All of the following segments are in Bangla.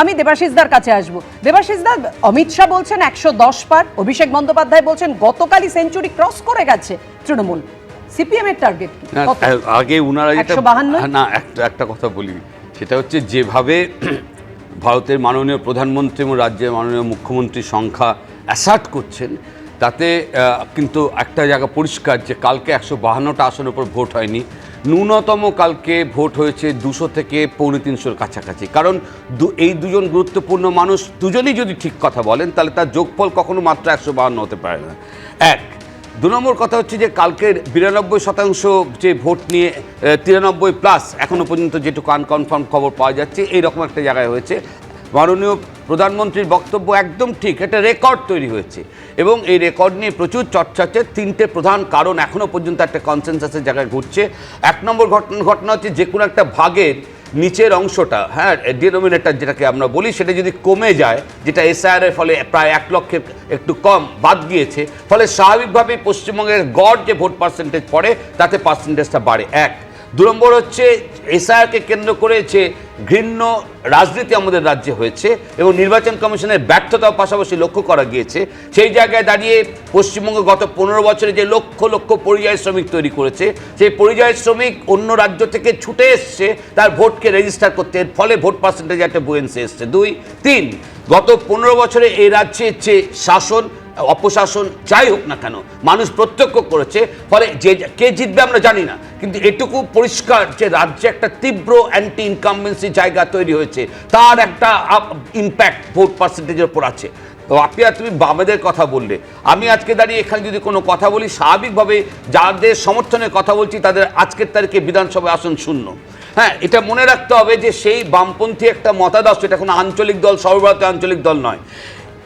আমি দেবাশিসদার কাছে আসবো। দেবাশিসদা, অমিত শাহ বলছেন 110 পার, অভিষেক বন্দ্যোপাধ্যায় বলছেন গতকালই সেঞ্চুরি ক্রস করে গেছে তৃণমূল। সিপিএম এর টার্গেট কি? আগে উনারা যেটা না একটা কথা বলি, সেটা হচ্ছে যেভাবে ভারতের মাননীয় প্রধানমন্ত্রী এবং রাজ্যের মাননীয় মুখ্যমন্ত্রীর সংখ্যা অ্যাসার্ট করছেন, তাতে কিন্তু একটা জায়গা পরিষ্কার যে কালকে 152টা আসনের উপর ভোট হয়নি, ন্যূনতম কালকে ভোট হয়েছে 200 থেকে 350-র কাছাকাছি। কারণ এই দুজন গুরুত্বপূর্ণ মানুষ দুজনেই যদি ঠিক কথা বলেন তাহলে তার যোগফল কখনো মাত্র 152 হতে পারে না। এক, 2 নম্বর কথা হচ্ছে যে কালকের 92% যে ভোট নিয়ে 93+ এখনও পর্যন্ত যেটুকু আনকনফার্ম খবর পাওয়া যাচ্ছে, এইরকম একটা জায়গায় হয়েছে। মাননীয় প্রধানমন্ত্রীর বক্তব্য একদম ঠিক, একটা রেকর্ড তৈরি হয়েছে এবং এই রেকর্ড নিয়ে প্রচুর চর্চা হচ্ছে। 3টে প্রধান কারণ এখনও পর্যন্ত একটা কনসেনসাসের জায়গায় ঘুরছে। 1 নম্বর ঘটনা হচ্ছে যে কোনো একটা ভাগের নিচের অংশটা, হ্যাঁ, ডিনোমিনেটর যেটাকে আমরা বলি, সেটা যদি কমে যায়, যেটা এসআইআরের ফলে প্রায় 1 লক্ষের একটু কম বাদ গিয়েছে, ফলে স্বাভাবিকভাবেই পশ্চিমবঙ্গের গড় যে ভোট পার্সেন্টেজ পড়ে তাতে পার্সেন্টেজটা বাড়ে। 1। 2 নম্বর হচ্ছে এসআইআরকে কেন্দ্র করে যে ঘৃণ্য রাজনীতি আমাদের রাজ্যে হয়েছে এবং নির্বাচন কমিশনের ব্যর্থতার পাশাপাশি লক্ষ্য করা গিয়েছে। সেই জায়গায় দাঁড়িয়ে পশ্চিমবঙ্গ গত 15 বছরে যে লক্ষ লক্ষ পরিযায়ী শ্রমিক তৈরি করেছে, সেই পরিযায়ী শ্রমিক অন্য রাজ্য থেকে ছুটে এসছে তার ভোটকে রেজিস্টার করতে, এর ফলে ভোট পার্সেন্টেজে একটা বুয়েন্সি এসছে। 2, 3, গত 15 বছরে এই রাজ্যে যে শাসন অপশাসন যাই হোক না কেন মানুষ প্রত্যক্ষ করেছে, ফলে যে কে জিতবে আমরা জানি না, কিন্তু এটুকু পরিষ্কার যে রাজ্যে একটা তীব্র অ্যান্টি ইনকামবেন্সি জায়গা তৈরি হয়েছে, তার একটা ইম্প্যাক্ট ভোট পার্সেন্টেজের উপর আছে। তো তুমি বামেদের কথা বললে, আমি আজকে দাঁড়িয়ে এখানে যদি কোনো কথা বলি, স্বাভাবিকভাবে যাদের সমর্থনের কথা বলছি তাদের আজকের তারিখে বিধানসভায় আসন শূন্য। হ্যাঁ, এটা মনে রাখতে হবে যে সেই বামপন্থী একটা মতাদর্শ, এটা কোনো আঞ্চলিক দল, সর্বভারতীয় আঞ্চলিক দল নয়।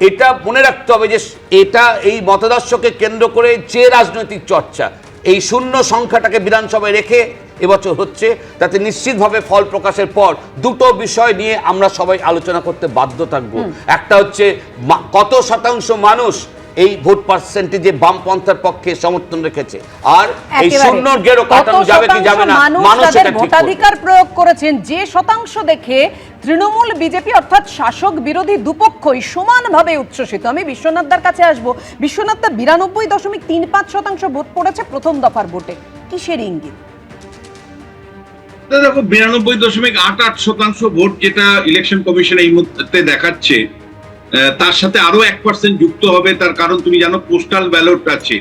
এটা মনে রাখতে হবে যে এটা এই মতাদর্শকে কেন্দ্র করে যে রাজনৈতিক চর্চা, এই শূন্য সংখ্যাটাকে বিধানসভায় রেখে এবছর হচ্ছে, তাতে নিশ্চিতভাবে ফল প্রকাশের পর 2টো বিষয় নিয়ে আমরা সবাই আলোচনা করতে বাধ্য থাকব। একটা হচ্ছে কত শতাংশ মানুষ এই ভোট পার্সেন্টেজে বামপন্থার পক্ষে সমর্থন রেখেছে, আর এই শূন্যর গেরো কাটানো যাবে কি যাবে না, মানুষ এটা ঠিক ভোটাধিকার প্রয়োগ করেছেন যে শতাংশ দেখে তৃণমূল বিজেপি অর্থাৎ শাসক বিরোধী দুপক্ষই সমানভাবে উচ্ছ্বসিত। আমি বিশ্বনাথদার কাছে আসবো। বিশ্বনাথদা, 92.35% ভোট পড়েছে প্রথম দফার ভোটে, কিসের ইঙ্গিত? দেখো, 92.88% ভোট যেটা ইলেকশন কমিশন এই মুহূর্তে দেখাচ্ছে, তার সাথে আরো 1% যুক্ত হবে। তার কারণ তুমি জানো পোস্টাল ব্যালট আছে,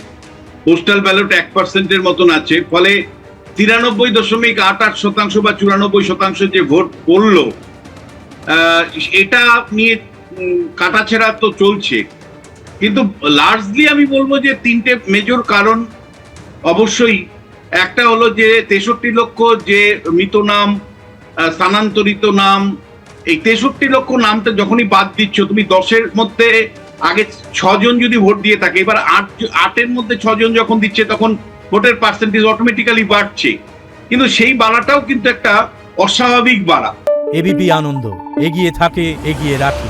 পোস্টাল ব্যালট 1%-এর মতন আছে, ফলে 93.88% বা 94% যে ভোট পড়লো, এটা নিয়ে কাটাছেড়া তো চলছে। কিন্তু লার্জলি আমি বলবো যে 3টে মেজর কারণ অবশ্যই। একটা হলো যে 63 লক্ষ যে মৃত নাম, স্থানান্তরিত নাম, এই 63 লক্ষ নামটা যখনই বাদ দিচ্ছ, তুমি 10-এর মধ্যে আগে 6 জন যদি ভোট দিয়ে থাকে, এবার 8-এর মধ্যে 6 জন যখন দিচ্ছে, তখন ভোটের পার্সেন্টেজ অটোমেটিক্যালি বাড়ছে। কিন্তু সেই বাড়াটাও কিন্তু একটা অস্বাভাবিক বাড়া। এবিপি আনন্দ, এগিয়ে থাকে, এগিয়ে রাখে।